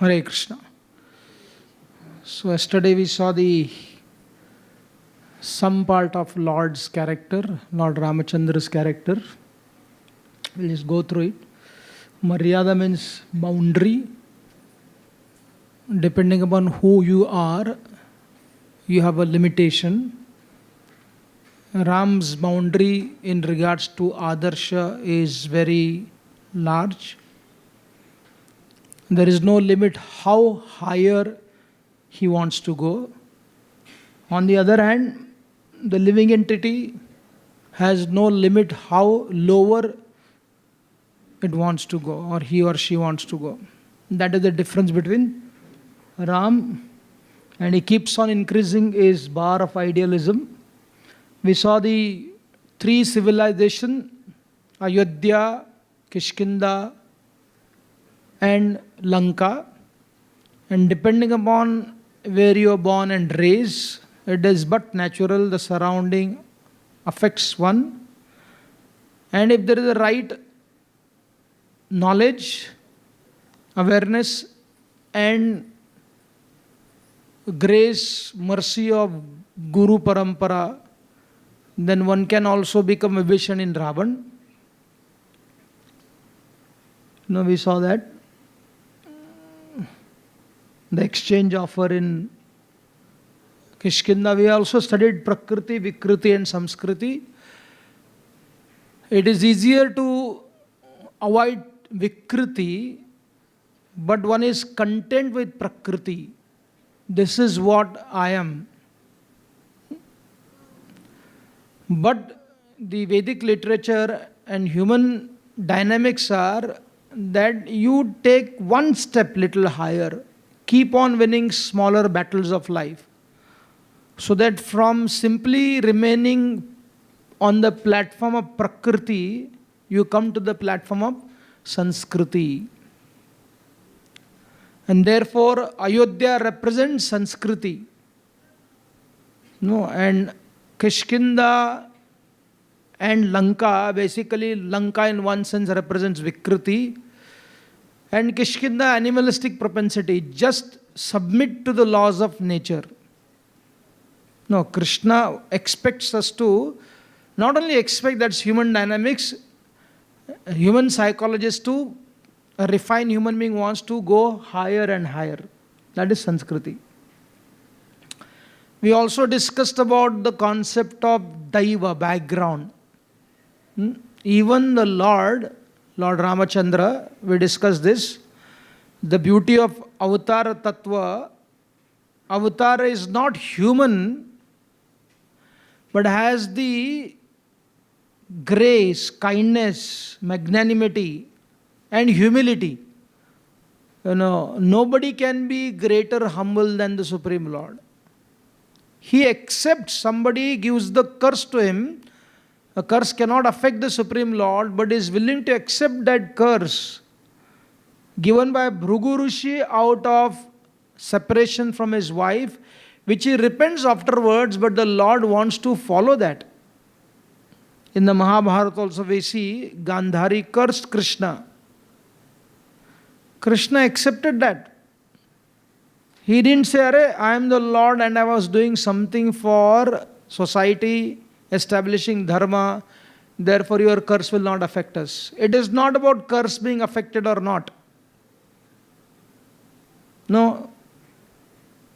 Hare Krishna. So yesterday we saw the some part of Lord's character, Lord Ramachandra's character. We'll just go through it. Maryada means boundary. Depending upon who you are, you have a limitation. Ram's boundary in regards to Adarsha is very large. There is no limit how higher he wants to go. On the other hand, the living entity has no limit how lower it wants to go or he or she wants to go. That is the difference between Ram, and he keeps on increasing his bar of idealism. We saw the three civilizations, Ayodhya, Kishkinda and Lanka, and depending upon where you are born and raised, it is but natural the surrounding affects one. And if there is a right knowledge, awareness and grace, mercy of Guru Parampara, then one can also become a Vibhishan in Ravan. We saw that. The exchange offer in Kishkinda. We also studied Prakriti, Vikriti and Samskriti. It is easier to avoid Vikriti, but one is content with Prakriti. This is what I am. But the Vedic literature and human dynamics are that you take one step little higher, keep on winning smaller battles of life, so that from simply remaining on the platform of Prakriti, you come to the platform of Sanskriti. And therefore, Ayodhya represents Sanskriti. And Kishkinda and Lanka, basically Lanka in one sense represents Vikriti, and Kishkinda animalistic propensity, just submit to the laws of nature. Krishna expects us to not only expect that's human dynamics, human psychologist to a refined human being wants to go higher and higher. That is Sanskriti. We also discussed about the concept of Daiva, background. Even the Lord Ramachandra, we discussed this. The beauty of Avatar Tattva, Avatar is not human, but has the grace, kindness, magnanimity, and humility. Nobody can be greater humble than the Supreme Lord. He accepts somebody gives the curse to him. A curse cannot affect the Supreme Lord, but is willing to accept that curse given by Bhrigu Rishi out of separation from his wife, which he repents afterwards, but the Lord wants to follow that. In the Mahabharata also we see Gandhari cursed Krishna. Krishna accepted that. He didn't say, I am the Lord and I was doing something for society, establishing dharma, therefore your curse will not affect us. It is not about curse being affected or not. No,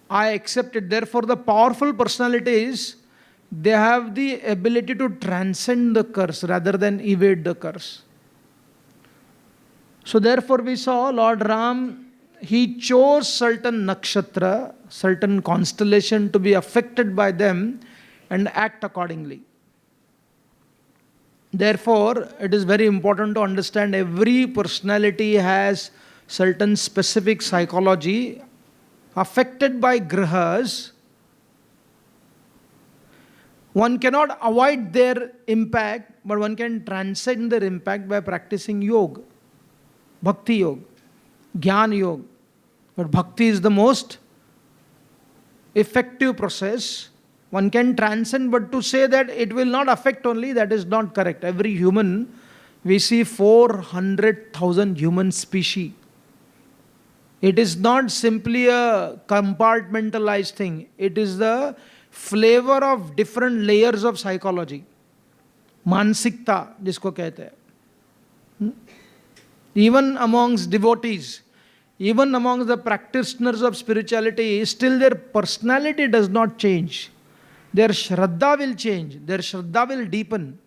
I accept it. Therefore the powerful personalities, they have the ability to transcend the curse rather than evade the curse. So therefore we saw Lord Ram, he chose certain nakshatra, certain constellation to be affected by them and act accordingly. Therefore, it is very important to understand every personality has certain specific psychology affected by grihas. One cannot avoid their impact, but one can transcend their impact by practicing yoga, bhakti yoga, jnana yoga. But bhakti is the most effective process. One can transcend, but to say that it will not affect only, that is not correct. Every human, we see 400,000 human species. It is not simply a compartmentalized thing. It is the flavor of different layers of psychology. मानसिकता जिसको कहते हैं. Even amongst devotees, even amongst the practitioners of spirituality, still their personality does not change. Their Shraddha will change, their Shraddha will deepen.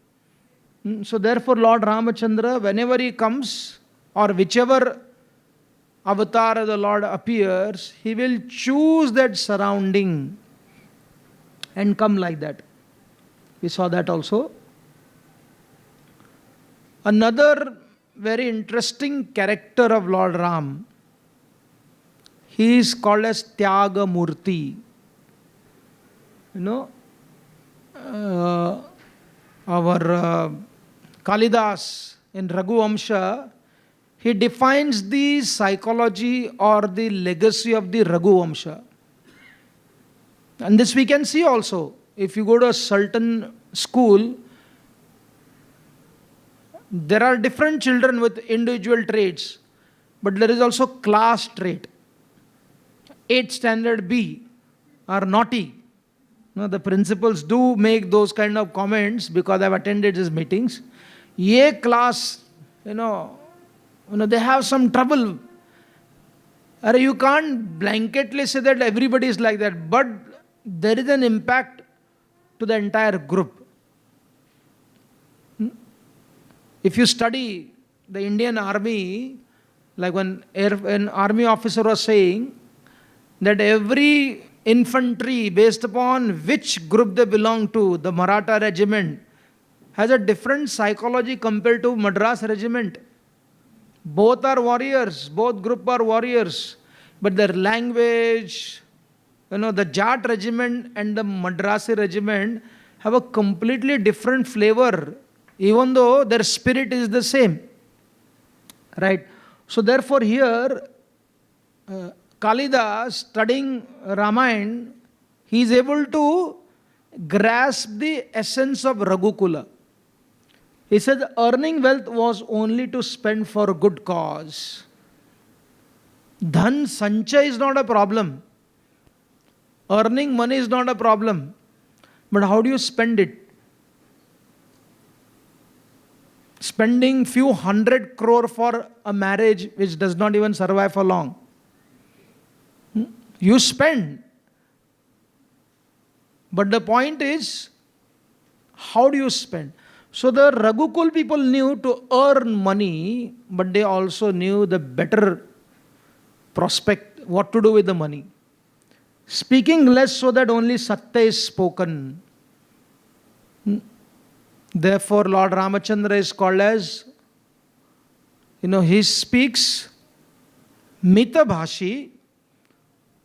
So therefore Lord Ramachandra, whenever he comes, or whichever avatar of the Lord appears, he will choose that surrounding and come like that. We saw that also. Another very interesting character of Lord Ram, he is called as Tyaga Murti. You know, our Kalidas in Raghuvamsha, he defines the psychology or the legacy of the Raghuvamsha. And this we can see also. If you go to a certain school, there are different children with individual traits, but there is also class trait. 8th standard B are naughty. The principals do make those kind of comments because I've attended his meetings. A class, they have some trouble. You can't blanketly say that everybody is like that, but there is an impact to the entire group. If you study the Indian army, like when an army officer was saying that every infantry, based upon which group they belong to, the Maratha regiment has a different psychology compared to Madras regiment. Both are warriors, both group are warriors, but their language, the Jat regiment and the Madrasi regiment have a completely different flavor, even though their spirit is the same. Right? So therefore here, Kalidas, studying Ramayana, he is able to grasp the essence of Raghukula. He said earning wealth was only to spend for a good cause. Dhan sancha is not a problem. Earning money is not a problem. But how do you spend it? Spending few 100 crore for a marriage which does not even survive for long. You spend. But the point is, how do you spend? So the Raghukul people knew to earn money, but they also knew the better prospect, what to do with the money. Speaking less so that only Satya is spoken. Therefore, Lord Ramachandra is called as, he speaks Mita Bhashi,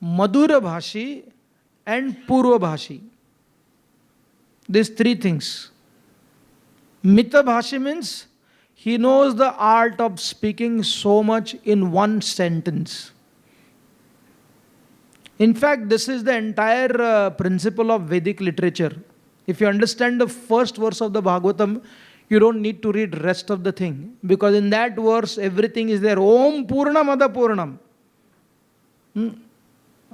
Madhura Bhashi, and Purva Bhashi. These three things. Mita Bhashi means he knows the art of speaking so much in one sentence. In fact, this is the entire principle of Vedic literature. If you understand the first verse of the Bhagavatam, you don't need to read rest of the thing. Because in that verse, everything is there. Om Purnamada Purnam.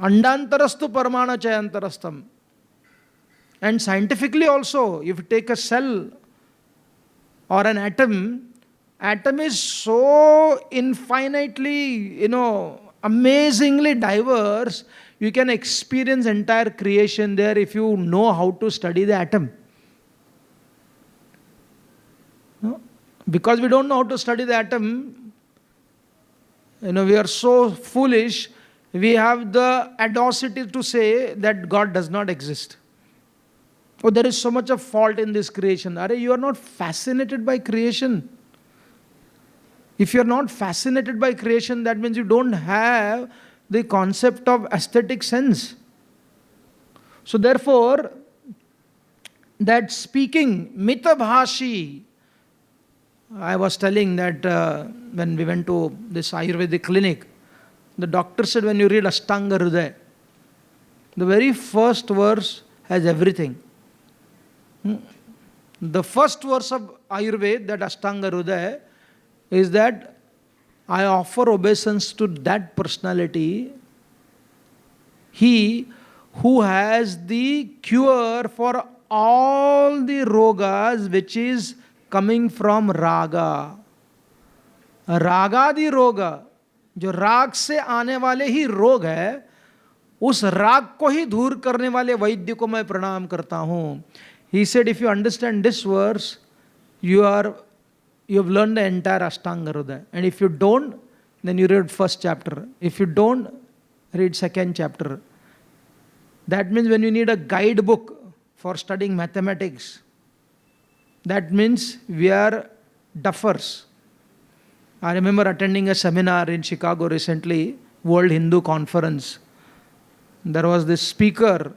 Andantarastu Paramana Chayantarastam. And scientifically also, if you take a cell or an atom is so infinitely, amazingly diverse. You can experience entire creation there if you know how to study the atom. No? Because we don't know how to study the atom, we are so foolish, we have the audacity to say that God does not exist. Oh, there is so much of fault in this creation. You are not fascinated by creation. If you are not fascinated by creation, that means you don't have the concept of aesthetic sense. So therefore, that speaking, Mitabhashi, I was telling that when we went to this Ayurvedic clinic, the doctor said when you read Ashtanga Hridaya, the very first verse has everything. The first verse of Ayurveda, that Ashtanga Hridaya, is that I offer obeisance to that personality, he who has the cure for all the rogas which is coming from raga. रागादि रोग, जो राग से आने वाले ही रोग है, उस राग को ही दूर करने वाले वैद्य को मैं प्रणाम करता हूं. He said, if you understand this verse, you have learned the entire Ashtanga Hridaya. And if you don't, then you read first chapter. If you don't, read second chapter. That means when you need a guidebook for studying mathematics, that means we are duffers. I remember attending a seminar in Chicago recently, World Hindu Conference. There was this speaker,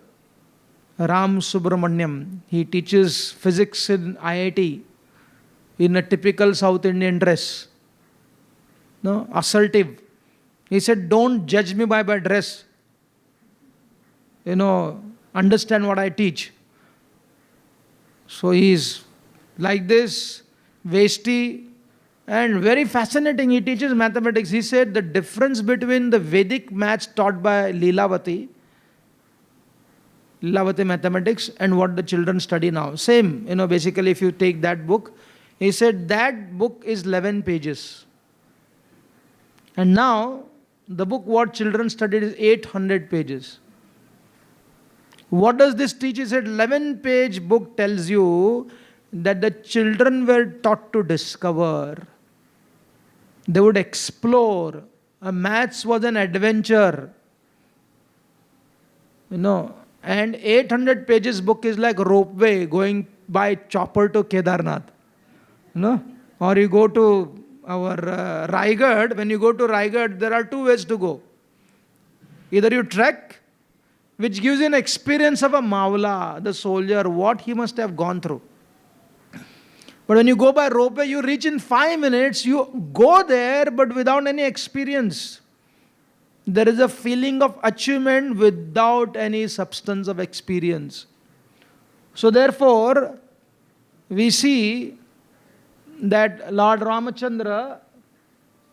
Ram Subramaniam. He teaches physics in IIT in a typical South Indian dress. No, assertive. He said, don't judge me by my dress. Understand what I teach. So he's like this, vesti, and very fascinating. He teaches mathematics. He said the difference between the Vedic maths taught by Lilavati mathematics, and what the children study now. Same, basically if you take that book, he said that book is 11 pages. And now, the book what children studied is 800 pages. What does this teach? He said 11-page book tells you that the children were taught to discover. They would explore. Maths was an adventure. And 800 pages book is like ropeway going by chopper to Kedarnath. Or you go to our Raigad. When you go to Raigad, there are two ways to go. Either you trek, which gives you an experience of a Mawla, the soldier, what he must have gone through. But when you go by ropeway, you reach in 5 minutes, you go there but without any experience. There is a feeling of achievement without any substance of experience. So therefore, we see that Lord Ramachandra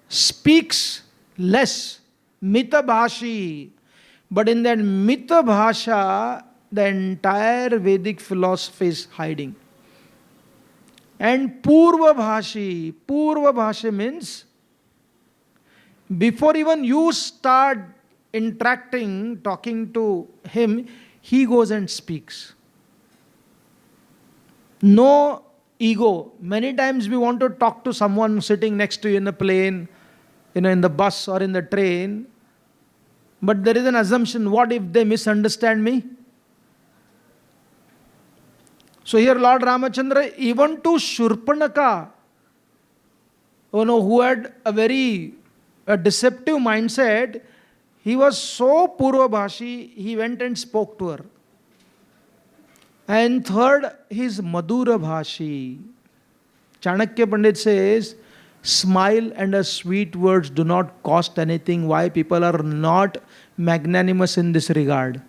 speaks less, mitabhashi, but in that mitabhasha, the entire Vedic philosophy is hiding. And Purvabhashi. Purvabhashi means before even you start interacting, talking to him, he goes and speaks. No ego. Many times we want to talk to someone sitting next to you in a plane, in the bus or in the train. But there is an assumption, what if they misunderstand me? So here Lord Ramachandra, even to Shurpanaka, who had a very deceptive mindset, he was so Purvabhashi, he went and spoke to her. And third, his Madhura Bhashi. Chanakya Pandit says, smile and sweet words do not cost anything. Why people are not magnanimous in this regard?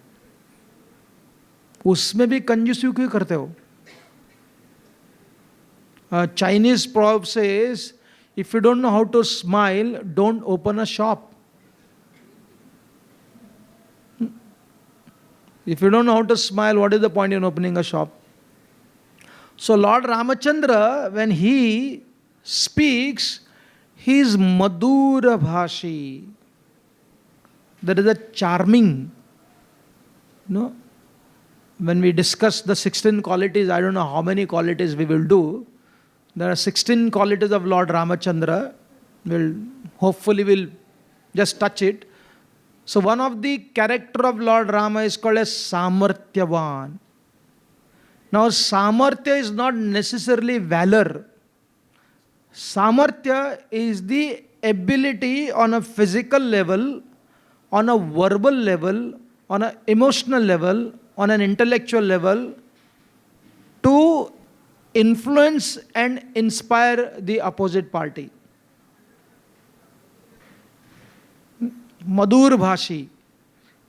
उसमें भी कंजूसी क्यों करते हो? Chinese proverb says, if you don't know how to smile, don't open a shop. If you don't know how to smile, what is the point in opening a shop? So Lord Ramachandra, when he speaks, he is Madhura Bhashi. There is a charming, when we discuss the 16 qualities, I don't know how many qualities we will do. There are 16 qualities of Lord Ramachandra. Hopefully we'll just touch it. So one of the character of Lord Rama is called as Samarthyavan. Now Samarthya is not necessarily valor. Samarthya is the ability on a physical level, on a verbal level, on an emotional level, on an intellectual level, to influence and inspire the opposite party. Madhur Bhashi.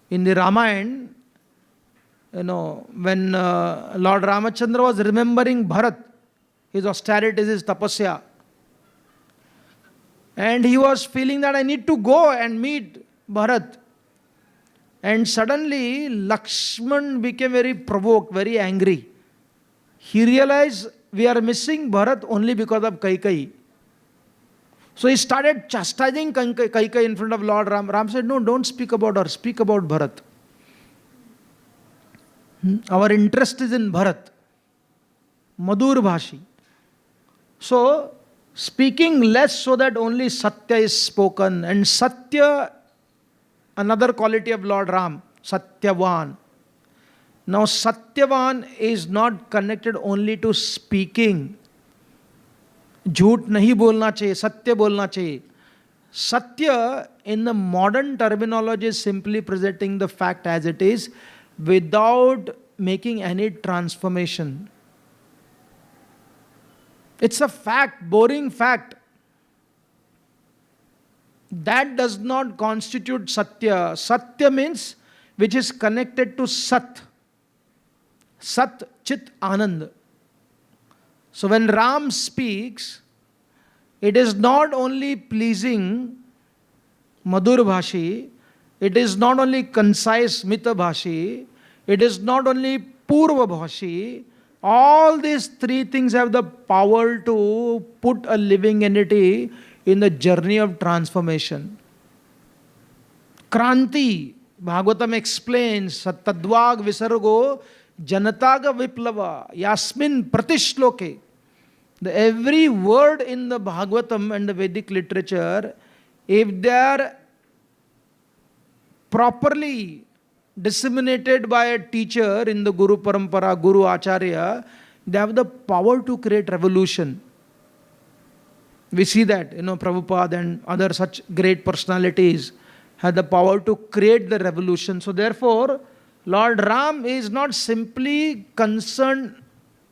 In the Ramayana, when Lord Ramachandra was remembering Bharat, his austerities, his tapasya, And he was feeling that I need to go and meet Bharat. And suddenly Lakshman became very provoked, very angry. He realized we are missing Bharat only because of Kaikeyi. So he started chastising Kaikeyi in front of Lord Ram. Ram said, no, don't speak about her, speak about Bharat. Our interest is in Bharat. Madur Bhashi. So, speaking less so that only Satya is spoken. And Satya, another quality of Lord Ram, Satyavan. Now, Satyavan is not connected only to speaking. झूठ नहीं बोलना चाहिए, सत्य बोलना चाहिए. Satya in the modern terminology is simply presenting the fact as it is without making any transformation. It's a fact, boring fact. That does not constitute Satya. Satya means which is connected to Sat. Sat, Chit, Anand. So when Ram speaks, it is not only pleasing Madur Bhashi, it is not only concise Mita Bhashi, it is not only Purva Bhashi. All these three things have the power to put a living entity in the journey of transformation. Kranti, Bhagavatam explains, Tadvag Visargo, Janataga Viplava, Yasmin Pratishloke. Every word in the Bhagavatam and the Vedic literature, if they are properly disseminated by a teacher in the Guru Parampara, Guru Acharya, they have the power to create revolution. We see that, Prabhupada and other such great personalities had the power to create the revolution. So therefore, Lord Ram is not simply concerned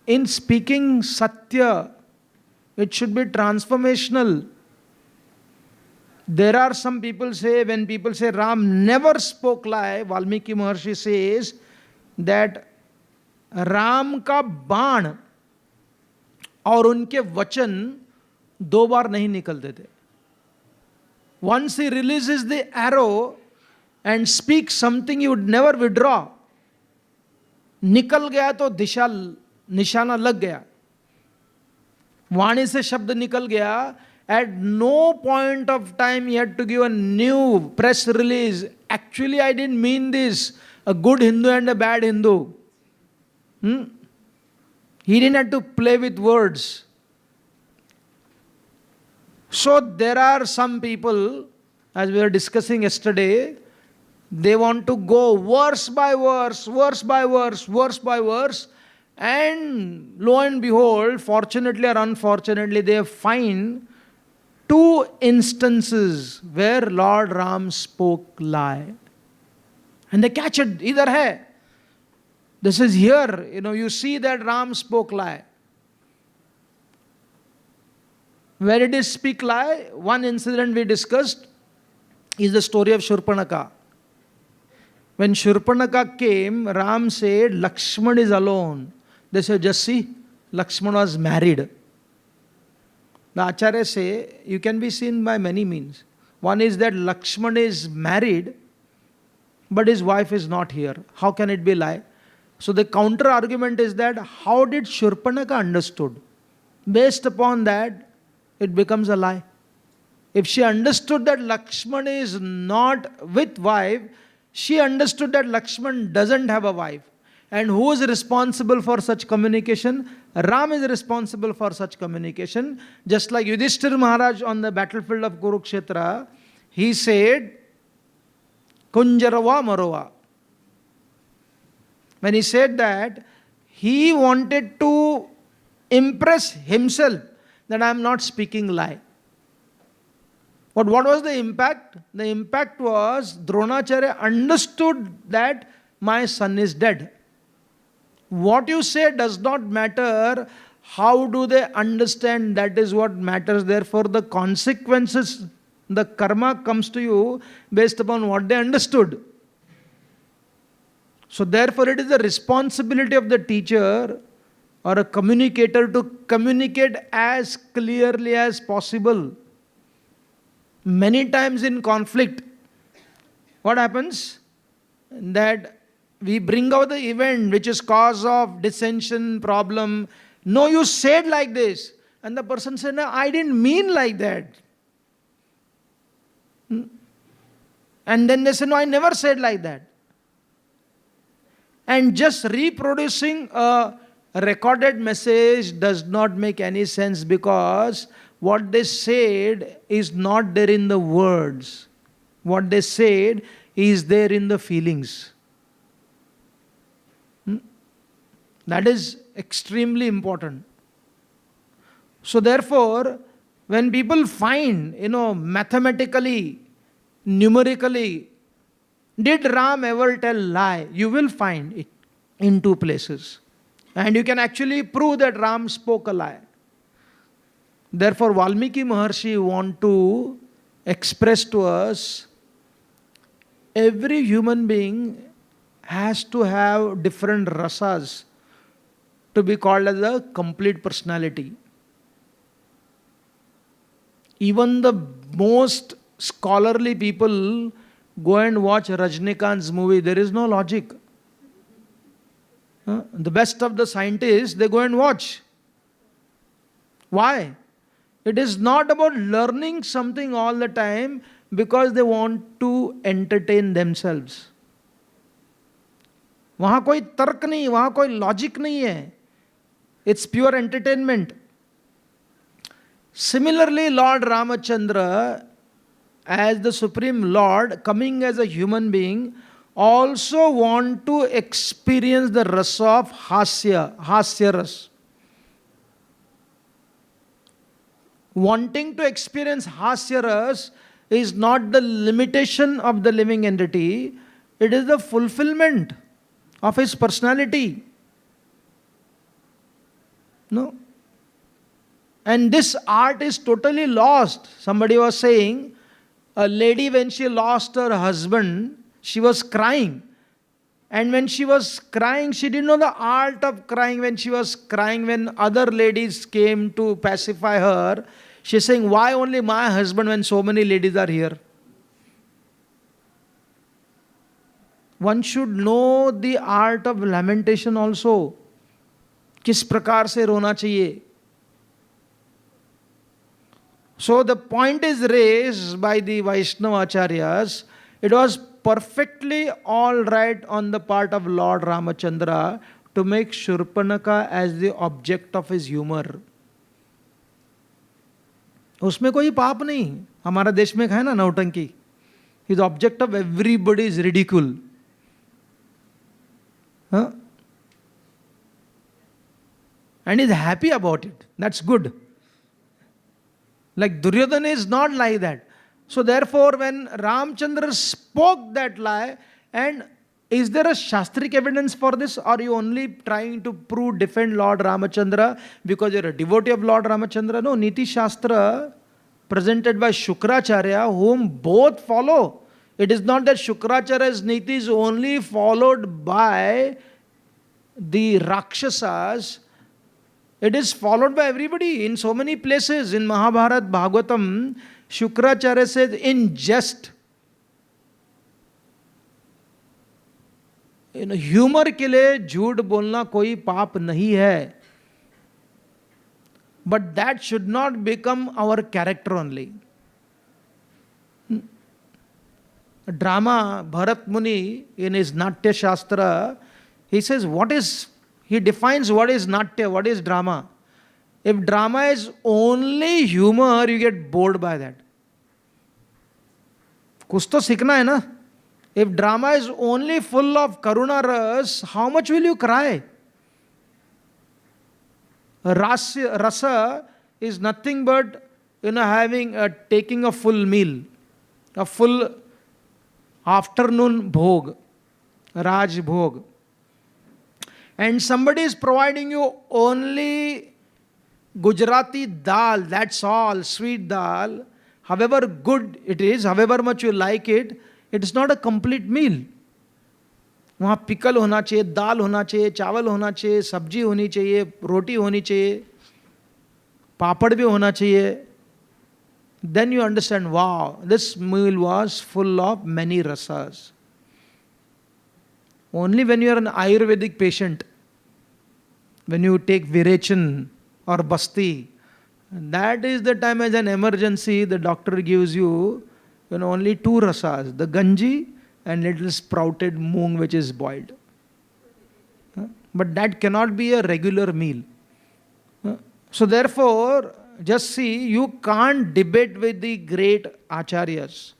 in speaking Satya. It should be transformational. There are some people say, when people say Ram never spoke lie, Valmiki Maharshi says that Ram ka baan और उनके वचन दो बार नहीं निकलते थे. Once he releases the arrow and speaks something, he would never withdraw. निकल गया तो दिशा निशाना लग गया. वाणी से शब्द निकल गया. At no point of time he had to give a new press release. Actually, I didn't mean this. A good Hindu and a bad Hindu. He didn't have to play with words. So there are some people, as we were discussing yesterday, they want to go verse by verse, verse by verse, verse by verse, and lo and behold, fortunately or unfortunately, they find two instances where Lord Ram spoke lie. And they catch it, either hai. This is here, you see that Ram spoke lie. Where did he speak lie? One incident we discussed is the story of Shurpanaka. When Shurpanaka came, Ram said, Lakshman is alone. They said, just see, Lakshman was married. The Acharyas say, you can be seen by many means. One is that Lakshman is married, but his wife is not here. How can it be lie? So the counter argument is that, how did Shurpanaka understood? Based upon that, it becomes a lie. If she understood that Lakshman is not with wife, she understood that Lakshman doesn't have a wife. And who is responsible for such communication? Ram is responsible for such communication. Just like Yudhishthira Maharaj on the battlefield of Kurukshetra, he said, Kunjarava Marova. When he said that, he wanted to impress himself that I am not speaking lie. But what was the impact? The impact was Dronacharya understood that my son is dead. What you say does not matter. How do they understand? That is what matters. Therefore, the consequences, the karma comes to you based upon what they understood. So therefore, it is the responsibility of the teacher or a communicator to communicate as clearly as possible. Many times in conflict, what happens? That we bring out the event which is cause of dissension, problem. No, you said like this. And the person said, no, I didn't mean like that. And then they say, no, I never said like that. And just reproducing a recorded message does not make any sense, because what they said is not there in the words. What they said is there in the feelings. That is extremely important. So therefore, when people find, mathematically, numerically, did Ram ever tell lie? You will find it in two places. And you can actually prove that Ram spoke a lie. Therefore, Valmiki Maharshi want to express to us, every human being has to have different rasas to be called as a complete personality. Even the most scholarly people go and watch Rajnikant's movie. There is no logic. The best of the scientists, they go and watch. Why? It is not about learning something all the time, because they want to entertain themselves. वहाँ कोई तर्क नहीं, वहाँ कोई logic नहीं है. It's pure entertainment. Similarly, Lord Ramachandra, as the Supreme Lord, coming as a human being, also want to experience the rasa of hasya ras. Wanting to experience hasya ras is not the limitation of the living entity, it is the fulfillment of his personality. No? And this art is totally lost. Somebody was saying, a lady, when she lost her husband, she was crying. And when she was crying, she didn't know the art of crying. When she was crying, when other ladies came to pacify her, she's saying, why only my husband when so many ladies are here? One should know the art of lamentation also. किस प्रकार से रोना चाहिए. So the point is raised by the Vaishnava Acharyas. It was perfectly all right on the part of Lord Ramachandra to make Shurpanaka as the object of his humor. उसमें कोई पाप नहीं. हमारा देश में है ना नौटंकी. He is the object of everybody's ridicule. Huh? And is happy about it. That's good. Like Duryodhana is not like that. So therefore, when Ramchandra spoke that lie, and is there a Shastric evidence for this, or are you only trying to defend Lord Ramachandra because you're a devotee of Lord Ramachandra? No, Niti Shastra presented by Shukracharya, whom both follow. It is not that Shukracharya's Niti is only followed by the Rakshasas. It is followed by everybody in so many places. In Mahabharat, Bhagavatam, Shukracharya says, in jest, humor के लिए झूठ बोलना कोई पाप नहीं है. But that should not become our character only. Drama, Bharat Muni, in his Natya Shastra, he says, he defines what is Natya, what is drama. If drama is only humor, you get bored by that. कुछ तो सीखना है ना. If drama is only full of karuna ras, how much will you cry? Rasa is nothing but taking a full meal, a full afternoon bhog, Raj bhog. And somebody is providing you only Gujarati dal, that's all, sweet dal. However good it is, however much you like it, it is not a complete meal. वहाँ pickle होना चाहिए, दाल होना चाहिए, चावल होना चाहिए, सब्जी होनी चाहिए, रोटी होनी चाहिए, पापड़ भी होना चाहिए. Then you understand, wow, this meal was full of many rasas. Only when you are an Ayurvedic patient, when you take Virechin or Basti, that is the time as an emergency, the doctor gives you, only two rasas, the ganji and little sprouted moong which is boiled. But that cannot be a regular meal. So therefore, just see, you can't debate with the great acharyas.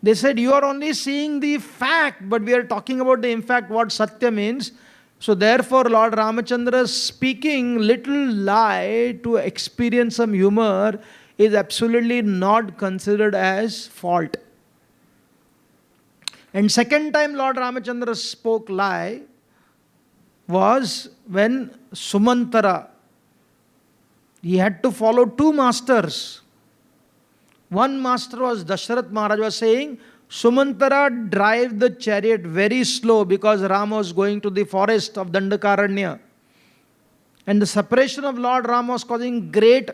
They said, you are only seeing the fact, but we are talking about the impact, what Satya means. So therefore, Lord Ramachandra speaking little lie to experience some humor is absolutely not considered as fault. And second time Lord Ramachandra spoke lie was when Sumantara, he had to follow two masters. One master was Dasharath Maharaj was saying, Sumantara, drive the chariot very slow because Rama was going to the forest of Dandakaranya. And the separation of Lord Rama was causing great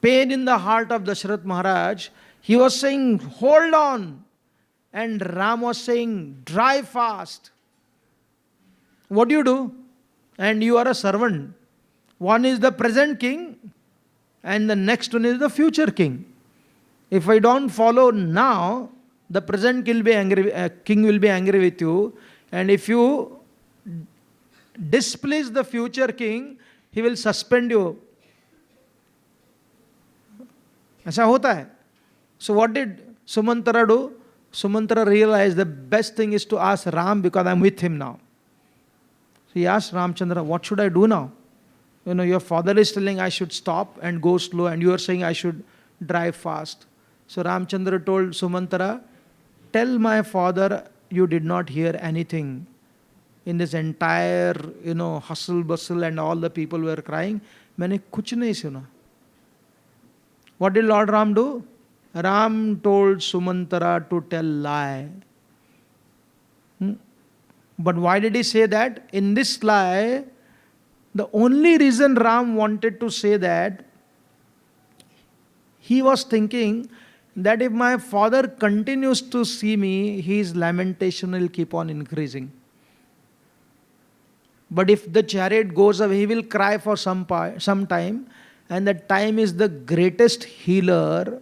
pain in the heart of Dasharath Maharaj. He was saying, hold on. And Ram was saying, drive fast. What do you do? And you are a servant. One is the present king and the next one is the future king. If I don't follow now, the present king will be angry with you. And if you displease the future king, he will suspend you. ऐसा होता है. So what did Sumantara do? Sumantara realized the best thing is to ask Ram because I am with him now. So he asked Ramchandra, what should I do now? Your father is telling I should stop and go slow and you are saying I should drive fast. So Ramchandra told Sumantara, tell my father you did not hear anything. In this entire, hustle bustle and all the people were crying, मैंने कुछ नहीं सुना. What did Lord Ram do? Ram told Sumantara to tell lie. But why did he say that? In this lie, the only reason Ram wanted to say that, he was thinking that if my father continues to see me, his lamentation will keep on increasing. But if the chariot goes away, he will cry for some time, and that time is the greatest healer.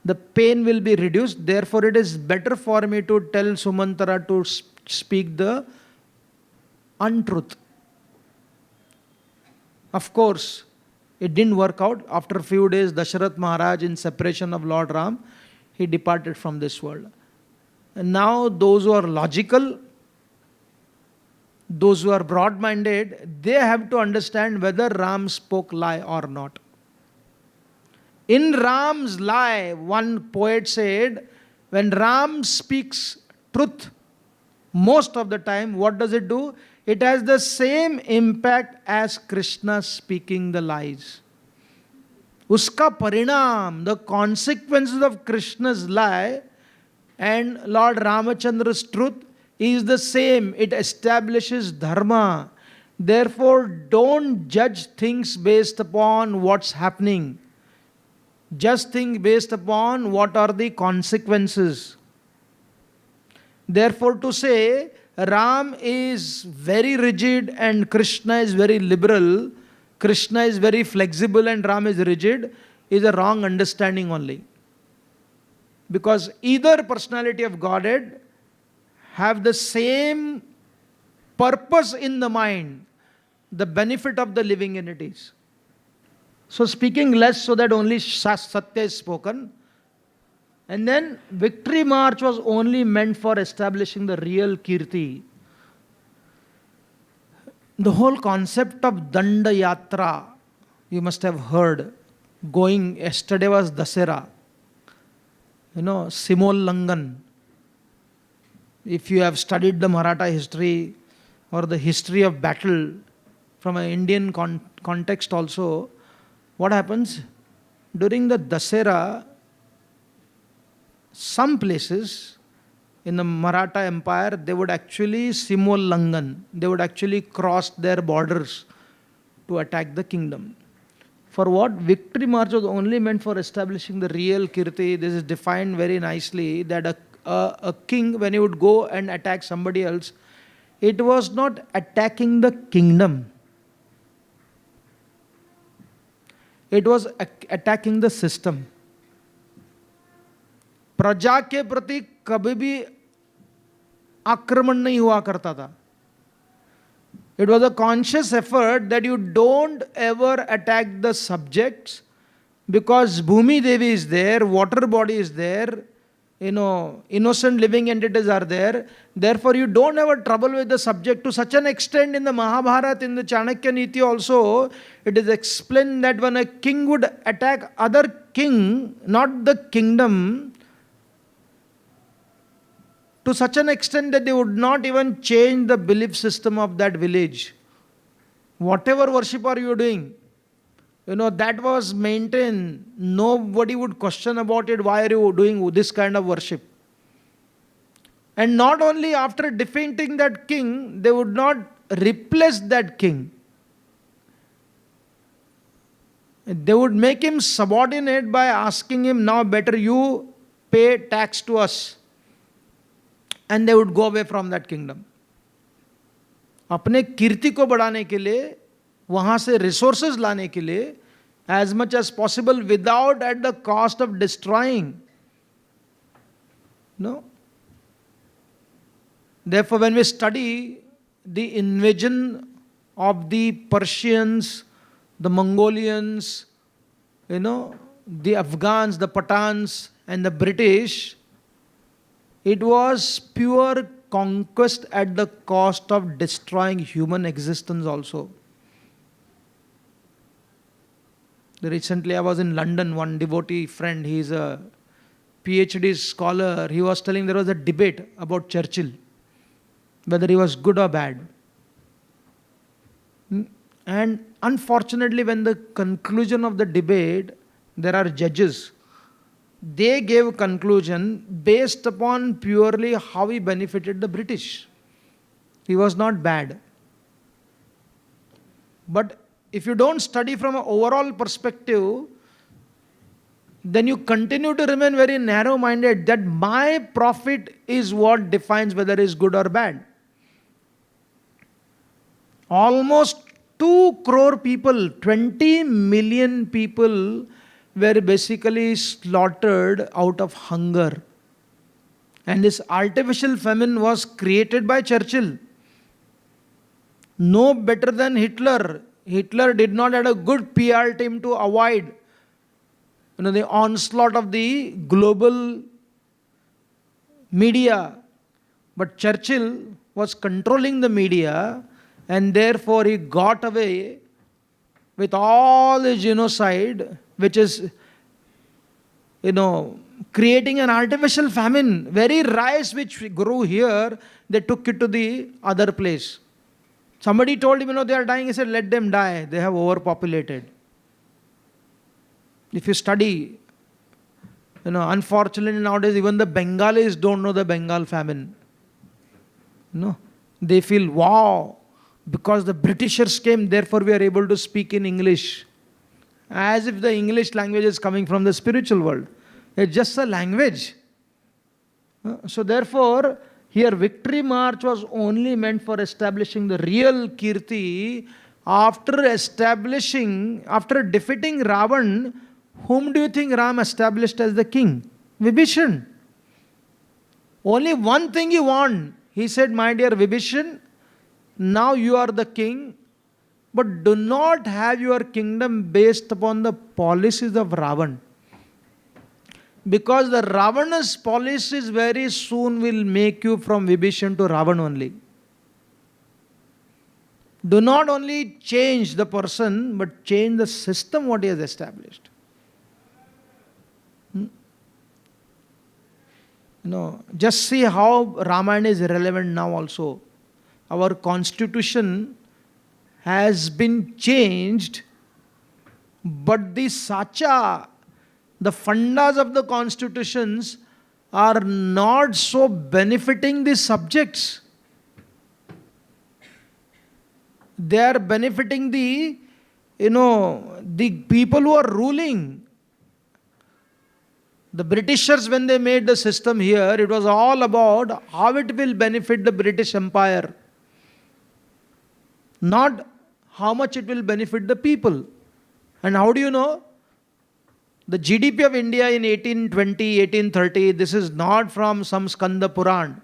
The pain will be reduced. Therefore, it is better for me to tell Sumantara to speak the untruth. Of course, it didn't work out. After a few days, Dasharath Maharaj, in separation of Lord Ram, he departed from this world. And now those who are logical, those who are broad-minded, they have to understand whether Ram spoke lie or not. In Ram's lie, one poet said, when Ram speaks truth, most of the time, what does it do? It has the same impact as Krishna speaking the lies. Uska parinam, the consequences of Krishna's lie and Lord Ramachandra's truth is the same. It establishes dharma. Therefore, don't judge things based upon what's happening. Just think based upon what are the consequences. Therefore, to say Ram is very rigid and Krishna is very liberal, Krishna is very flexible and Ram is rigid, is a wrong understanding only. Because either personality of Godhead have the same purpose in the mind, the benefit of the living entities. So speaking less so that only Satya is spoken. And then victory march was only meant for establishing the real Kirti. The whole concept of Danda Yatra, you must have heard. Yesterday was Dasera. Simol Langan. If you have studied the Maratha history or the history of battle from an Indian context also, what happens? During the Dasera, some places in the Maratha Empire, they would actually Simol Langan. They would actually cross their borders to attack the kingdom. For what? Victory march was only meant for establishing the real kirti. This is defined very nicely that a king, when he would go and attack somebody else, it was not attacking the kingdom. It was attacking the system. प्रजा के प्रति कभी भी आक्रमण नहीं हुआ करता था. It was a conscious effort that you don't ever attack the subjects, because Bhumi Devi is there, water body is there, innocent living entities are there. Therefore, you don't have a trouble with the subject. To such an extent, in the Mahabharata, in the Chanakya Niti also, it is explained that when a king would attack other king, not the kingdom, to such an extent that they would not even change the belief system of that village. Whatever worship are you doing, that was maintained. Nobody would question about it. Why are you doing this kind of worship? And not only after defeating that king, they would not replace that king. They would make him subordinate by asking him, now better you pay tax to us. And they would go away from that kingdom. अपने कीर्ति को बढ़ाने के लिए, वहां से resources लाने के लिए, as much as possible without at the cost of destroying. No? Therefore, when we study the invasion of the Persians, the Mongolians, the Afghans, the Pathans, and the British, it was pure conquest at the cost of destroying human existence also. Recently, I was in London, one devotee friend, he is a PhD scholar, he was telling there was a debate about Churchill, whether he was good or bad. And unfortunately, when the conclusion of the debate, there are judges. They gave conclusion based upon purely how he benefited the British. He was not bad. But if you don't study from an overall perspective, then you continue to remain very narrow-minded, that my profit is what defines whether it is good or bad. Almost 2 crore people, 20 million people were basically slaughtered out of hunger. And this artificial famine was created by Churchill. No better than Hitler. Hitler did not have a good PR team to avoid the onslaught of the global media. But Churchill was controlling the media, and therefore he got away with all the genocide, which is, creating an artificial famine. Very rice which grew here, they took it to the other place. Somebody told him, they are dying. He said, let them die. They have overpopulated. If you study, unfortunately nowadays even the Bengalis don't know the Bengal famine. They feel, wow, because the Britishers came, therefore we are able to speak in English. As if the English language is coming from the spiritual world. It's just a language. So therefore, here victory march was only meant for establishing the real Kirti. After defeating Ravan, whom do you think Ram established as the king? Vibhishan. Only one thing he wanted. He said, my dear Vibhishan, now you are the king, but do not have your kingdom based upon the policies of Ravan. Because the Ravana's policies very soon will make you from Vibhishan to Ravan only. Do not only change the person, but change the system what he has established. Just see how Ramayana is relevant now also. Our constitution has been changed, but the sacha, the fundas of the constitutions are not so benefiting the subjects. They are benefiting the, the people who are ruling, the Britishers, when they made the system here, it was all about how it will benefit the British Empire, not how much it will benefit the people. And how do you know? The GDP of India in 1820, 1830, this is not from some Skanda Puran.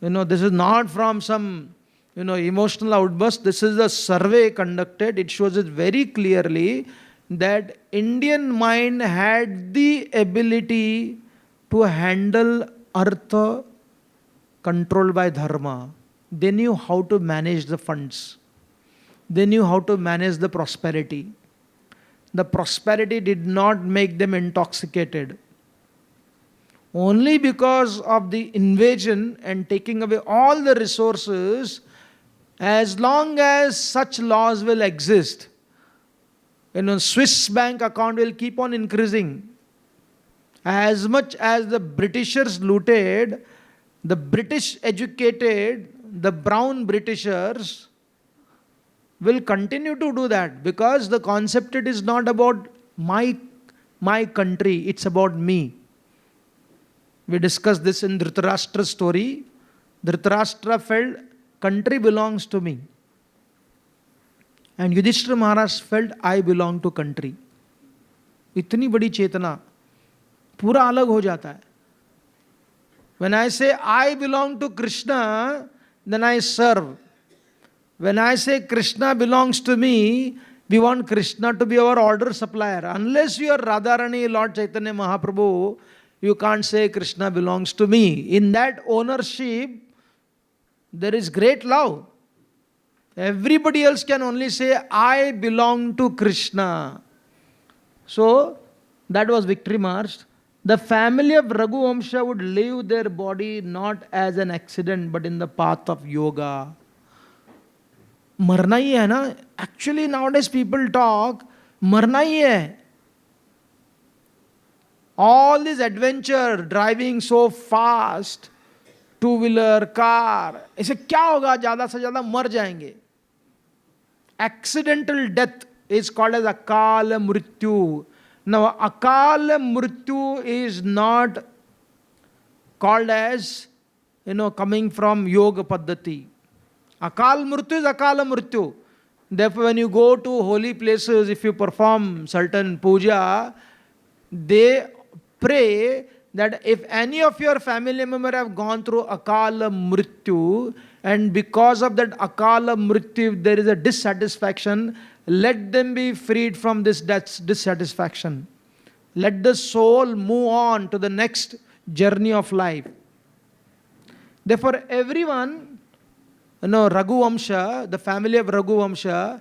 This is not from some, emotional outburst. This is a survey conducted. It shows it very clearly that Indian mind had the ability to handle artha controlled by dharma. They knew how to manage the funds. They knew how to manage the prosperity. The prosperity did not make them intoxicated. Only because of the invasion and taking away all the resources, as long as such laws will exist, Swiss bank account will keep on increasing. As much as the Britishers looted, the British educated, the brown Britishers will continue to do that, because the concept it is not about my country, it's about me. We discussed this in Dhritarashtra's story. Dhritarashtra felt country belongs to me. And Yudhishthira Maharaj felt I belong to country. इतनी बड़ी चेतना पूरा अलग हो जाता है. When I say I belong to Krishna, then I serve. When I say Krishna belongs to me, we want Krishna to be our order supplier. Unless you are Radharani, Lord Chaitanya Mahaprabhu, you can't say Krishna belongs to me. In that ownership, there is great love. Everybody else can only say, I belong to Krishna. So, that was victory march. The family of Raghu Vamsha would leave their body not as an accident, but in the path of yoga. मरना ही है ना. Actually nowadays people talk, मरना ही है. All this adventure, driving so fast, two-wheeler, car, ऐसे क्या होगा, ज़्यादा से ज़्यादा मर जाएंगे. Accidental death is called as akala mrityu. Now, akala mrityu is not called as, coming from yoga paddhati. Akal mrityu is akala mrityu. Therefore, when you go to holy places, if you perform certain puja, they pray that if any of your family member have gone through akala mrityu, and because of that akala mrityu, there is a dissatisfaction, let them be freed from this dissatisfaction. Let the soul move on to the next journey of life. Therefore, everyone, Raghu Vamsha, the family of Raghu Vamsha,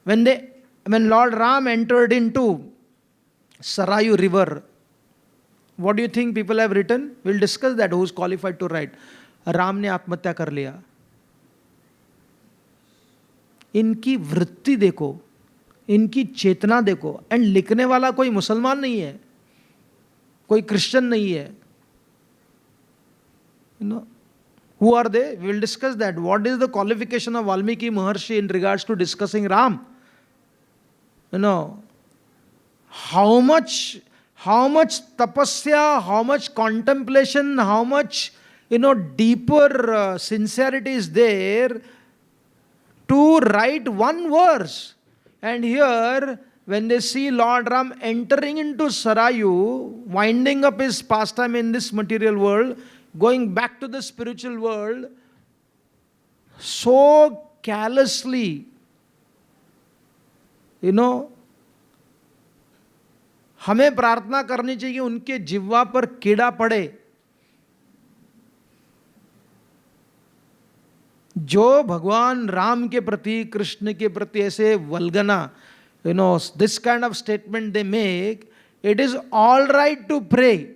when Lord Ram entered into Sarayu river, what do you think people have written? We'll discuss that, who's qualified to write. Ram ने आत्महत्या कर लिया. इनकी वृत्ति देखो, इनकी चेतना देखो. And लिखने वाला कोई मुसलमान नहीं है, कोई क्रिश्चियन नहीं है. Who are they? We will discuss that. What is the qualification of Valmiki Maharshi in regards to discussing Ram? How much tapasya, how much contemplation, how much deeper sincerity is there to write one verse. And here, when they see Lord Ram entering into Sarayu, winding up his pastime in this material world, going back to the spiritual world, so callously, हमें प्रार्थना करनी चाहिए उनके जिह्वा पर कीड़ा पड़े. जो भगवान राम के प्रति, कृष्ण के प्रति ऐसे वल्गना, this kind of statement they make, it is all right to pray.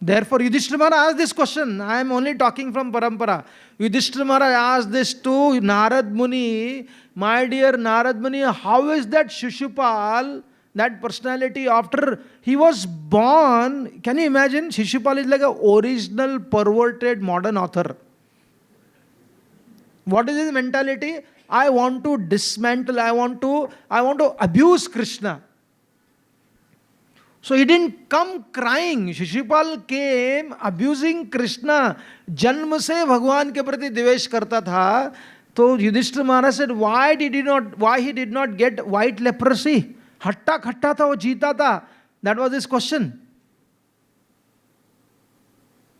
Therefore, Yudhishthira Maharaj asked this question. I am only talking from Parampara. Yudhishthira Maharaj asked this to Narad Muni. My dear Narad Muni, how is that Shishupal, that personality, after he was born, can you imagine? Shishupal is like an original perverted modern author. What is his mentality? I want to dismantle, I want to abuse Krishna. So he didn't come crying. Shishupal came abusing Krishna. जन्म से भगवान के प्रति द्वेष करता था. तो युधिष्ठिर महाराज said, why he did not get white leprosy? हट्टा खट्टा था, वो जीता था. That was his question.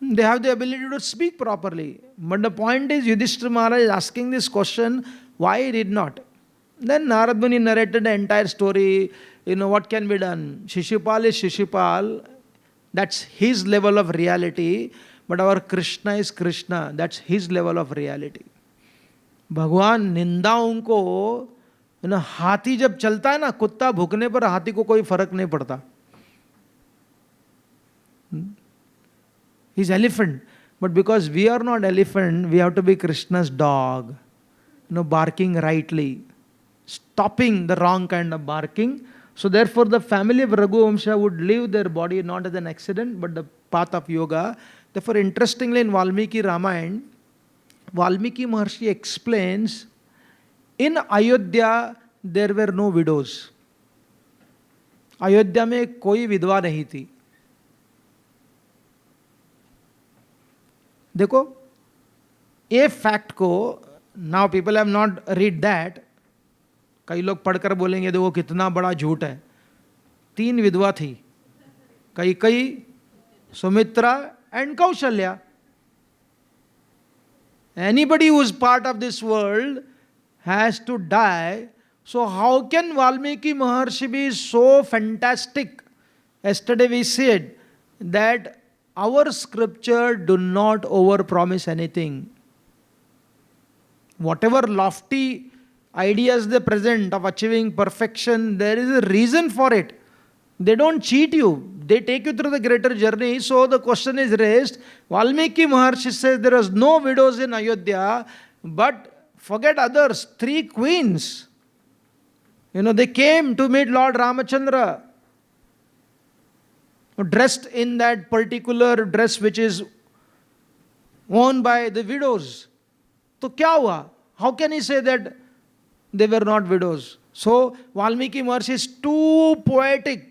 They have the ability to speak properly. But the point is, Yudhishthira Maharaj is asking this question, why he did not? Then Narad Muni narrated the entire story. What can be done? Shishupal is Shishupal. That's his level of reality. But our Krishna is Krishna. That's his level of reality. भगवान निंदाओं को, हाथी जब चलता है ना, कुत्ता भूखने पर हाथी को कोई फर्क नहीं पड़ता. He's elephant. But because we are not elephant, we have to be Krishna's dog. Barking rightly. Stopping the wrong kind of barking. So therefore the family of Raghuvamsha would leave their body not as an accident, but the path of yoga. Therefore, interestingly, in Valmiki Ramayana, Valmiki Maharshi explains, in Ayodhya there were no widows. Ayodhya में कोई विधवा नहीं थी. देखो, ये fact को, now people have not read that, कई लोग पढ़कर बोलेंगे देखो कितना बड़ा झूठ है. 3 विधवा थी, Kaikeyi, Sumitra and Kaushalya. Anybody who is part of this world has to die. So how can Valmiki Maharshi be so fantastic? Yesterday we said that our scripture do not overpromise anything. Whatever lofty ideas they present of achieving perfection, there is a reason for it. They don't cheat you. They take you through the greater journey. So the question is raised. Valmiki Maharshi says there was no widows in Ayodhya, but forget others, 3 queens. They came to meet Lord Ramachandra, dressed in that particular dress which is worn by the widows. So kya hua? How can he say that they were not widows? So Valmiki Maharshi is too poetic.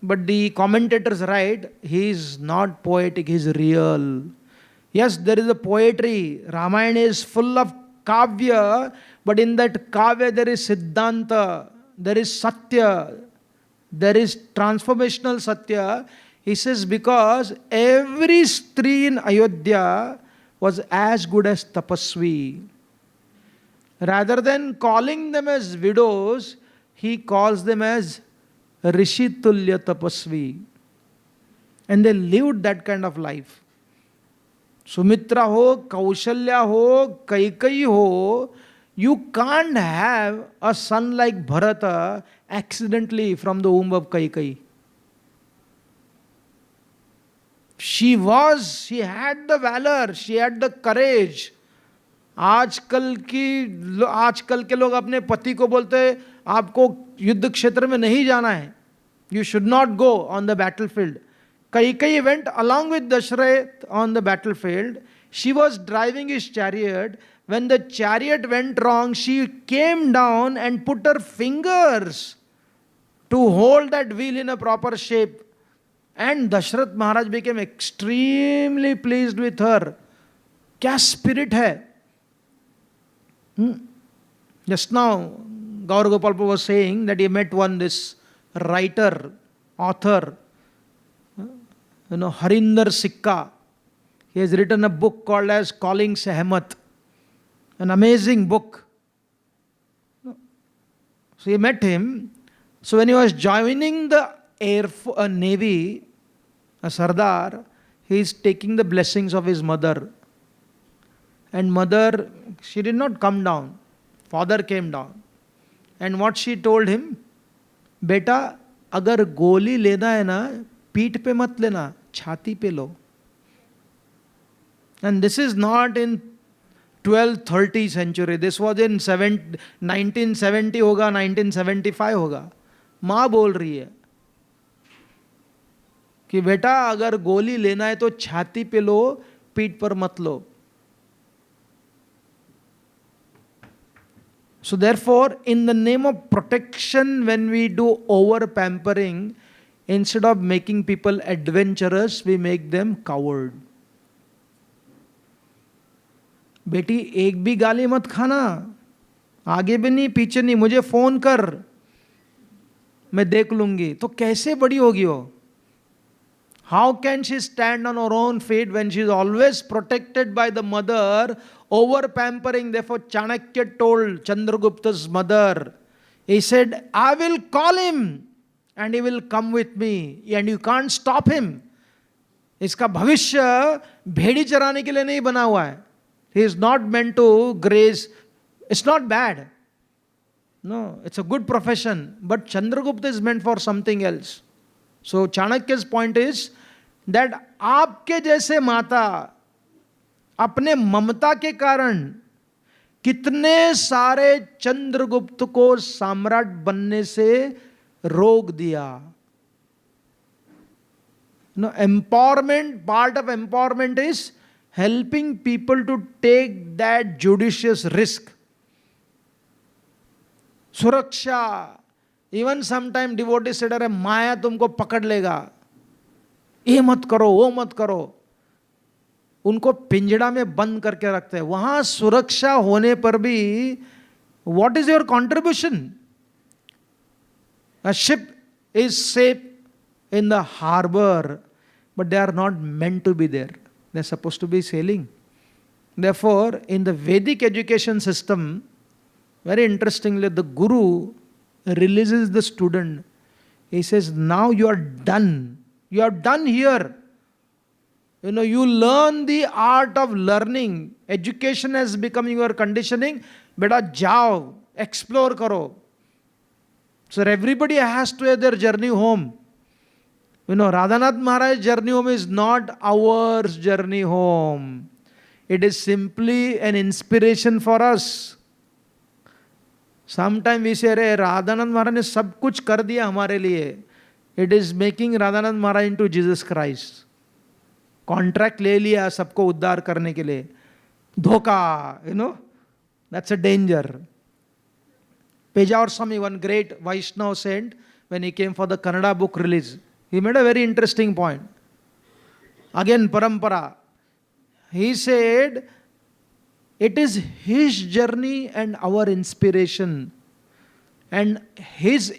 But the commentators write, he is not poetic, he is real. Yes, there is a poetry. Ramayana is full of kavya, but in that kavya there is siddhanta, there is satya, there is transformational satya. He says because every stree in Ayodhya was as good as tapasvi. Rather than calling them as widows, he calls them as Rishi Tulya Tapasvi. And they lived that kind of life. Sumitra ho, Kaushalya ho, Kaikeyi ho, you can't have a son like Bharata accidentally from the womb of Kaikeyi. She had the valor, she had the courage. आजकल के लोग अपने पति को बोलते हैं आपको युद्ध क्षेत्र में नहीं जाना है. You should not go on the battlefield. Kaikeyi went along with Dashrath on the battlefield. She was driving his chariot. When the chariot went wrong, she came down and put her fingers to hold that wheel in a proper shape. And Dashrath Maharaj became extremely pleased with her. क्या spirit है? Just now, Gaur Gopalpa was saying that he met this writer, author, Harinder Sikka. He has written a book called as Calling Sehmat, an amazing book. So he met him. So when he was joining the Navy, a Sardar, he is taking the blessings of his mother. And mother, she did not come down. Father came down. And what she told him, बेटा अगर गोली लेना है ना, पीठ पे मत लेना, छाती पे लो. And this is not in 1230 century. This was in 1970 होगा, 1975 होगा. माँ बोल रही है कि बेटा अगर गोली लेना है तो छाती पे लो, पीठ पर मत लो. So therefore, in the name of protection, when we do over pampering, instead of making people adventurous, we make them coward. बेटी एक भी गाली मत खाना, आगे भी नहीं पीछे नहीं, मुझे फोन कर, मैं देख लूंगी. तो कैसे बड़ी होगी वो? How can she stand on her own feet when she is always protected by the mother, over pampering? Therefore, Chanakya told Chandragupta's mother, he said, I will call him and he will come with me and you can't stop him. इसका भविष्य भेड़ी चराने के लिए नहीं बना हुआ है. He is not meant to graze. It's not bad. No, it's a good profession. But Chandragupta is meant for something else. So Chanakya's point is that आपके जैसे माता अपने ममता के कारण कितने सारे चंद्रगुप्त को सम्राट बनने से रोक दिया. No, empowerment, part of empowerment is helping people to take that judicious risk. सुरक्षा. इवन समटाइम डिवोटी सेड, अरे माया तुमको पकड़ लेगा, ये मत करो वो मत करो. उनको पिंजड़ा में बंद करके रखते हैं. वहां सुरक्षा होने पर भी what is your contribution? A ship is safe in the harbor, but they are not meant to be there. They are supposed to be sailing. Therefore, in the Vedic education system, very interestingly, the guru releases the student. He says, now you are done. You are done here. You learn the art of learning. Education has become your conditioning. Beta jao, explore karo. So everybody has to have their journey home. Radhanath Maharaj's journey home is not our journey home. It is simply an inspiration for us. Sometimes we say, अरे Radhanath Maharaj ने सब कुछ कर दिया हमारे लिए. It is making Radhanath Maharaj into Jesus Christ. Contract ले लिया सबको उद्धार करने के लिए. धोखा, that's a danger. Pejawar Swami, one great Vaishnava saint, when he came for the Kannada book release, he made a very interesting point. Again, parampara. He said, it is his journey and our inspiration. And his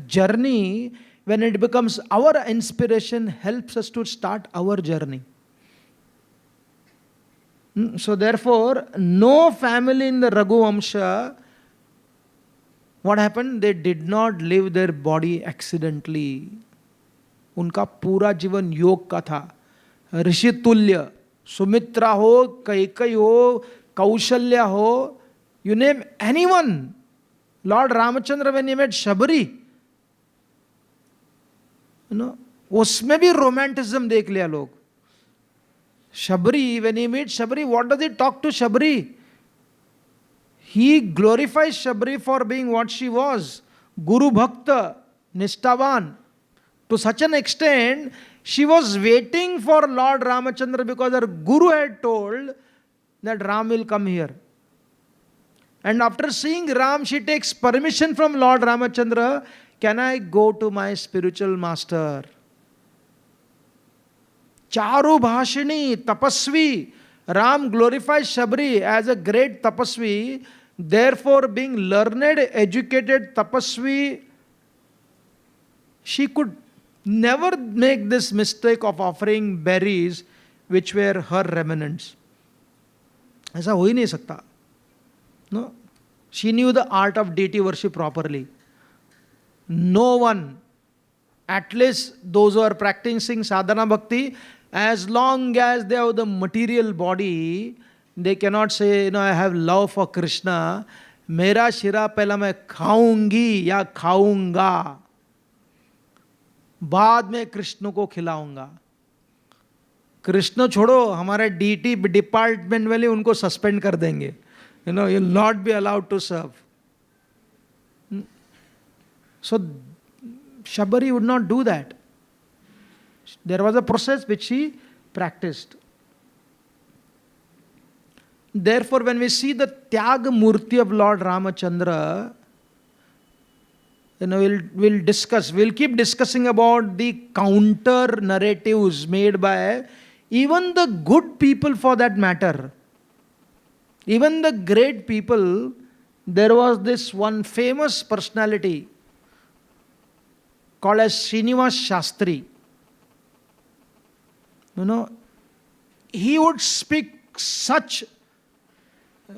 journey, when it becomes our inspiration, helps us to start our journey. So therefore, no family in the Raghu Vamsha, what happened? They did not leave their body accidentally. उनका पूरा जीवन योग का था. ऋषि तुल्य, सुमित्रा हो, कैकेयी हो, कौशल्या हो, you name anyone. Lord Ramachandra, when he met Shabari, उसमें भी romanticism देख लिया लोग. Shabari, when he meets Shabari, what does he talk to Shabari? He glorifies Shabari for being what she was. Guru Bhakta, Nishtavan. To such an extent, she was waiting for Lord Ramachandra because her Guru had told that Ram will come here. And after seeing Ram, she takes permission from Lord Ramachandra. Can I go to my spiritual master? Charu Bhashini, Tapasvi. Ram glorifies Shabari as a great Tapasvi. Therefore, being learned, educated Tapasvi, she could never make this mistake of offering berries which were her remnants. ऐसा हो ही नहीं सकता. No, she knew the art of deity worship properly. No one, at least those who are practicing sadhana bhakti, as long as they have the material body, they cannot say, I have love for Krishna. मेरा शिरा पहला मैं खाऊंगी या खाऊंगा, बाद में कृष्ण को खिलाऊंगा. कृष्ण छोड़ो, हमारे डीटी डिपार्टमेंट वाले उनको सस्पेंड कर देंगे. You will not be allowed to serve. So Shabari would not do that. There was a process which she practiced. Therefore, when we see the Tyag Murti of Lord Ramachandra, we'll keep discussing about the counter narratives made by even the good people for that matter. Even the great people, there was this one famous personality called as Srinivas Shastri. He would speak such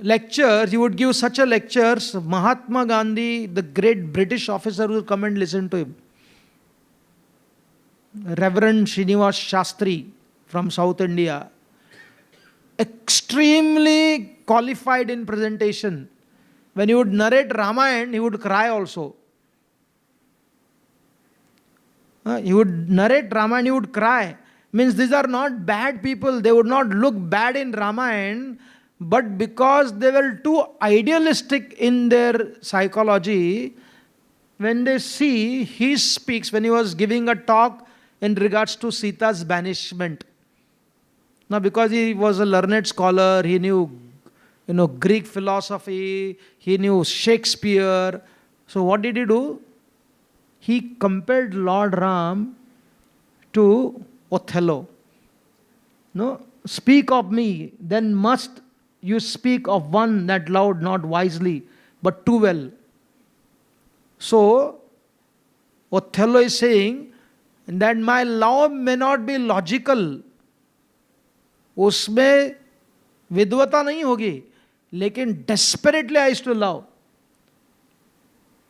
lectures, he would give such a lectures, Mahatma Gandhi, the great British officer, will come and listen to him. Reverend Srinivas Shastri from South India. Extremely qualified in presentation. When he would narrate Ramayana, he would cry also. He would narrate Ramayana, he would cry. Means these are not bad people. They would not look bad in Ramayana, but because they were too idealistic in their psychology, when they see, he speaks, when he was giving a talk in regards to Sita's banishment. Now, because he was a learned scholar, he knew, Greek philosophy, he knew Shakespeare. So what did he do? He compared Lord Ram to Othello. No, speak of me, then must you speak of one that loved not wisely, but too well. So, Othello is saying that my love may not be logical. उसमें विद्वता नहीं होगी, लेकिन desperately I used to love.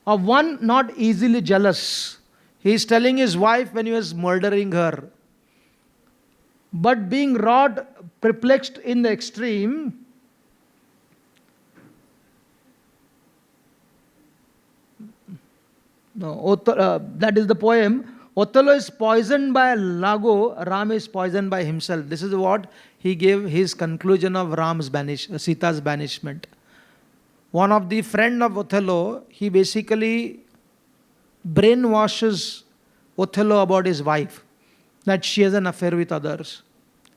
Of one not easily jealous. He is telling his wife when he was murdering her. But being wrought, perplexed in the extreme, that is the poem. Othello is poisoned by Lago, Ram is poisoned by himself. This is what he gave his conclusion of Sita's banishment. One of the friend of Othello, he basically brainwashes Othello about his wife, that she has an affair with others.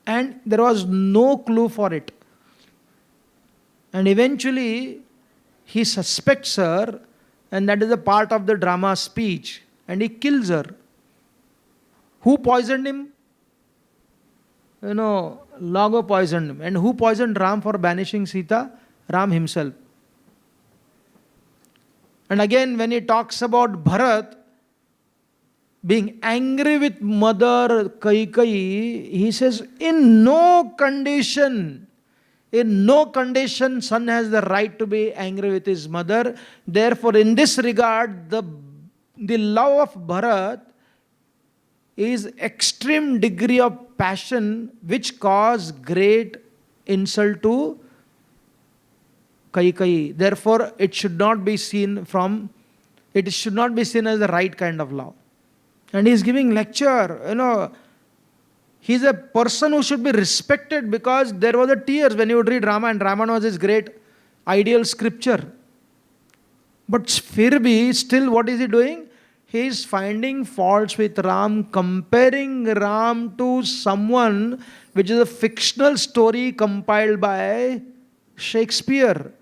And there was no clue for it. And eventually, he suspects her, and that is a part of the drama speech, and he kills her. Who poisoned him? Lago poisoned him. And who poisoned Ram for banishing Sita? Ram himself. And again, when he talks about Bharat being angry with mother Kaikeyi, he says, in no condition, son has the right to be angry with his mother. Therefore, in this regard, the love of Bharat is extreme degree of passion which caused great insult to Kaikeyi. Therefore, it should not be seen as the right kind of love. And he is giving lecture, He's a person who should be respected because there were the tears when you would read Ramayana. Ramayana was his great ideal scripture. But still what is he doing? He is finding faults with Ram, comparing Ram to someone which is a fictional story compiled by Shakespeare,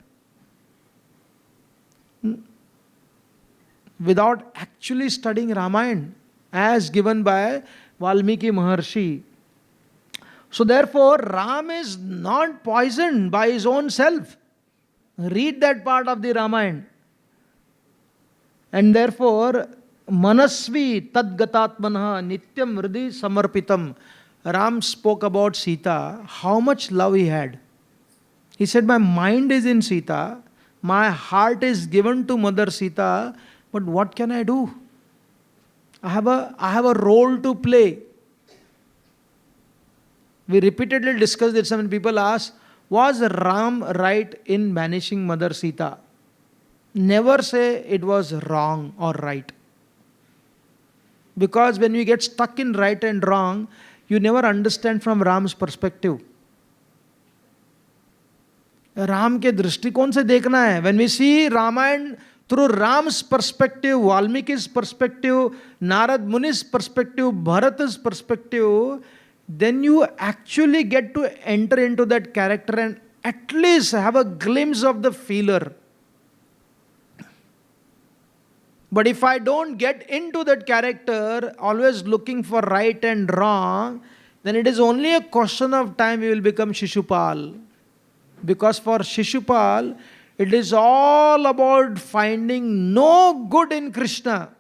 without actually studying Ramayana as given by Valmiki Maharshi. So therefore, Ram is not poisoned by his own self. Read that part of the Ramayana. And therefore, Manasvi Tadgatatmanha Nityam Hridi Samarpitam. Ram spoke about Sita, how much love he had. He said, my mind is in Sita, my heart is given to Mother Sita, but what can I do? I have a role to play. We repeatedly discussed this when people ask, was Ram right in banishing Mother Sita? Never say it was wrong or right. Because when you get stuck in right and wrong, you never understand from Ram's perspective. Ram के दृष्टिकोण से देखना है. When we see Ramayana through Ram's perspective, Valmiki's perspective, Narad Muni's perspective, Bharata's perspective, then you actually get to enter into that character At least have a glimpse of the feeler. But if I don't get into that character, always looking for right and wrong, then it is only a question of time we will become Shishupal. Because for Shishupal, it is all about finding no good in Krishna.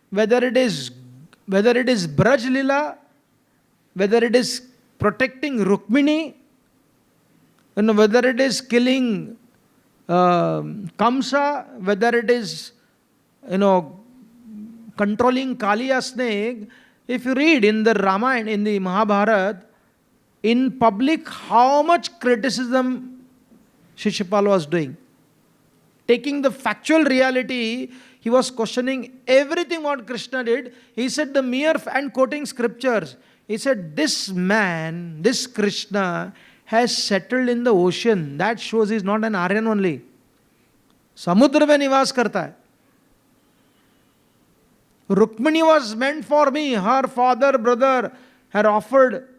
Whether it is Braj Lila, whether it is protecting Rukmini, whether it is killing Kamsa, whether it is controlling Kaliya snake. If you read in the Ramayana, in the Mahabharata, in public, how much criticism Shishupal was doing. Taking the factual reality, he was questioning everything what Krishna did. He said and quoting scriptures, he said, this man, this Krishna, has settled in the ocean. That shows he is not an Aryan only. Samudra mein nivas karta hai. Rukmini was meant for me. Her father, brother had offered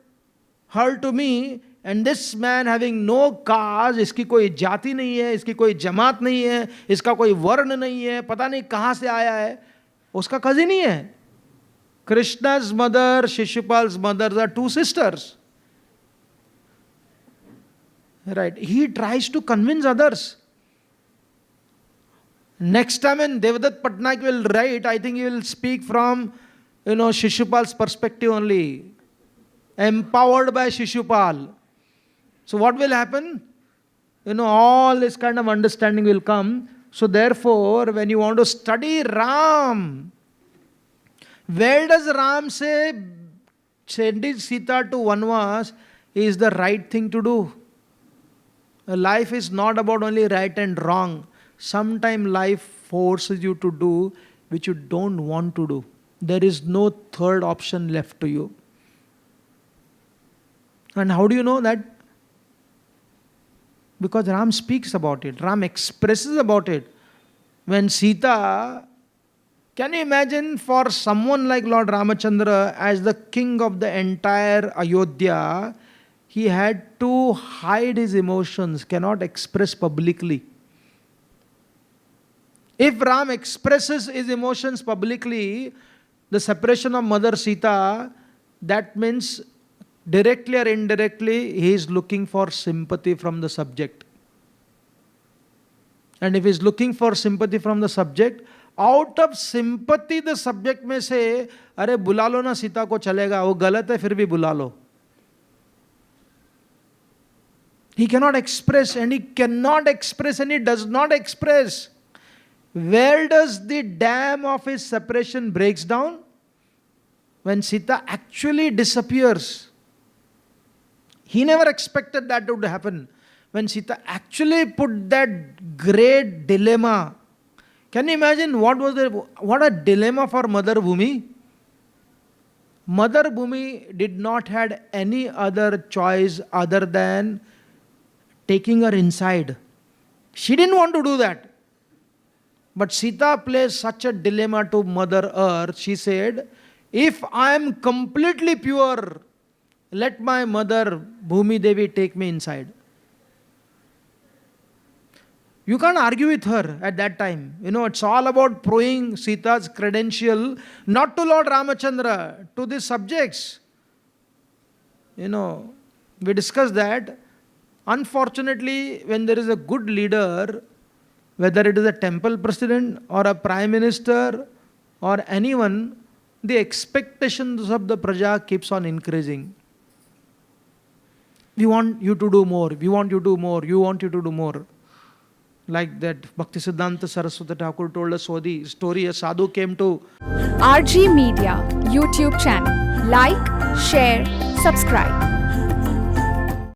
her to me, and this man having no caste, इसकी कोई जाति नहीं है, इसकी कोई जमात नहीं है, इसका कोई वर्ण नहीं है, पता नहीं कहाँ से आया है, उसका कजिन ही है. Krishna's mother, Shishupal's mother are two sisters. Right. He tries to convince others. Next time when Devdutt Patnaik will write, I think he will speak from, Shishupal's perspective only. Empowered by Shishupal. So what will happen? All this kind of understanding will come. So therefore, when you want to study Ram, where does Ram say sending Sita to Vanvas is the right thing to do? Life is not about only right and wrong. Sometimes life forces you to do which you don't want to do. There is no third option left to you. And how do you know that? Because Ram speaks about it. Ram expresses about it. When Sita, can you imagine for someone like Lord Ramachandra as the king of the entire Ayodhya, he had to hide his emotions, cannot express publicly. If Ram expresses his emotions publicly, the separation of Mother Sita, that means directly or indirectly, he is looking for sympathy from the subject. And if he is looking for sympathy from the subject, out of sympathy the subject may say, अरे बुला लो ना सीता को चलेगा, वो गलत है फिर भी बुला लो. He cannot express and he does not express. Where does the dam of his separation breaks down? When Sita actually disappears. He never expected that would happen. When Sita actually put that great dilemma. Can you imagine what a dilemma for Mother Bhumi? Mother Bhumi did not had any other choice other than taking her inside. She didn't want to do that. But Sita placed such a dilemma to Mother Earth. She said, if I am completely pure, let my mother Bhumi Devi take me inside. You can't argue with her at that time. It's all about proving Sita's credential, not to Lord Ramachandra, to the subjects. We discussed that. Unfortunately, when there is a good leader, whether it is a temple president or a prime minister or anyone, the expectations of the praja keeps on increasing. We want you to do more. We want you to do more. You want you to do more. Like that Bhaktisiddhanta Saraswati Thakur told us the story. A sadhu came to RG Media YouTube channel. Like, share, subscribe.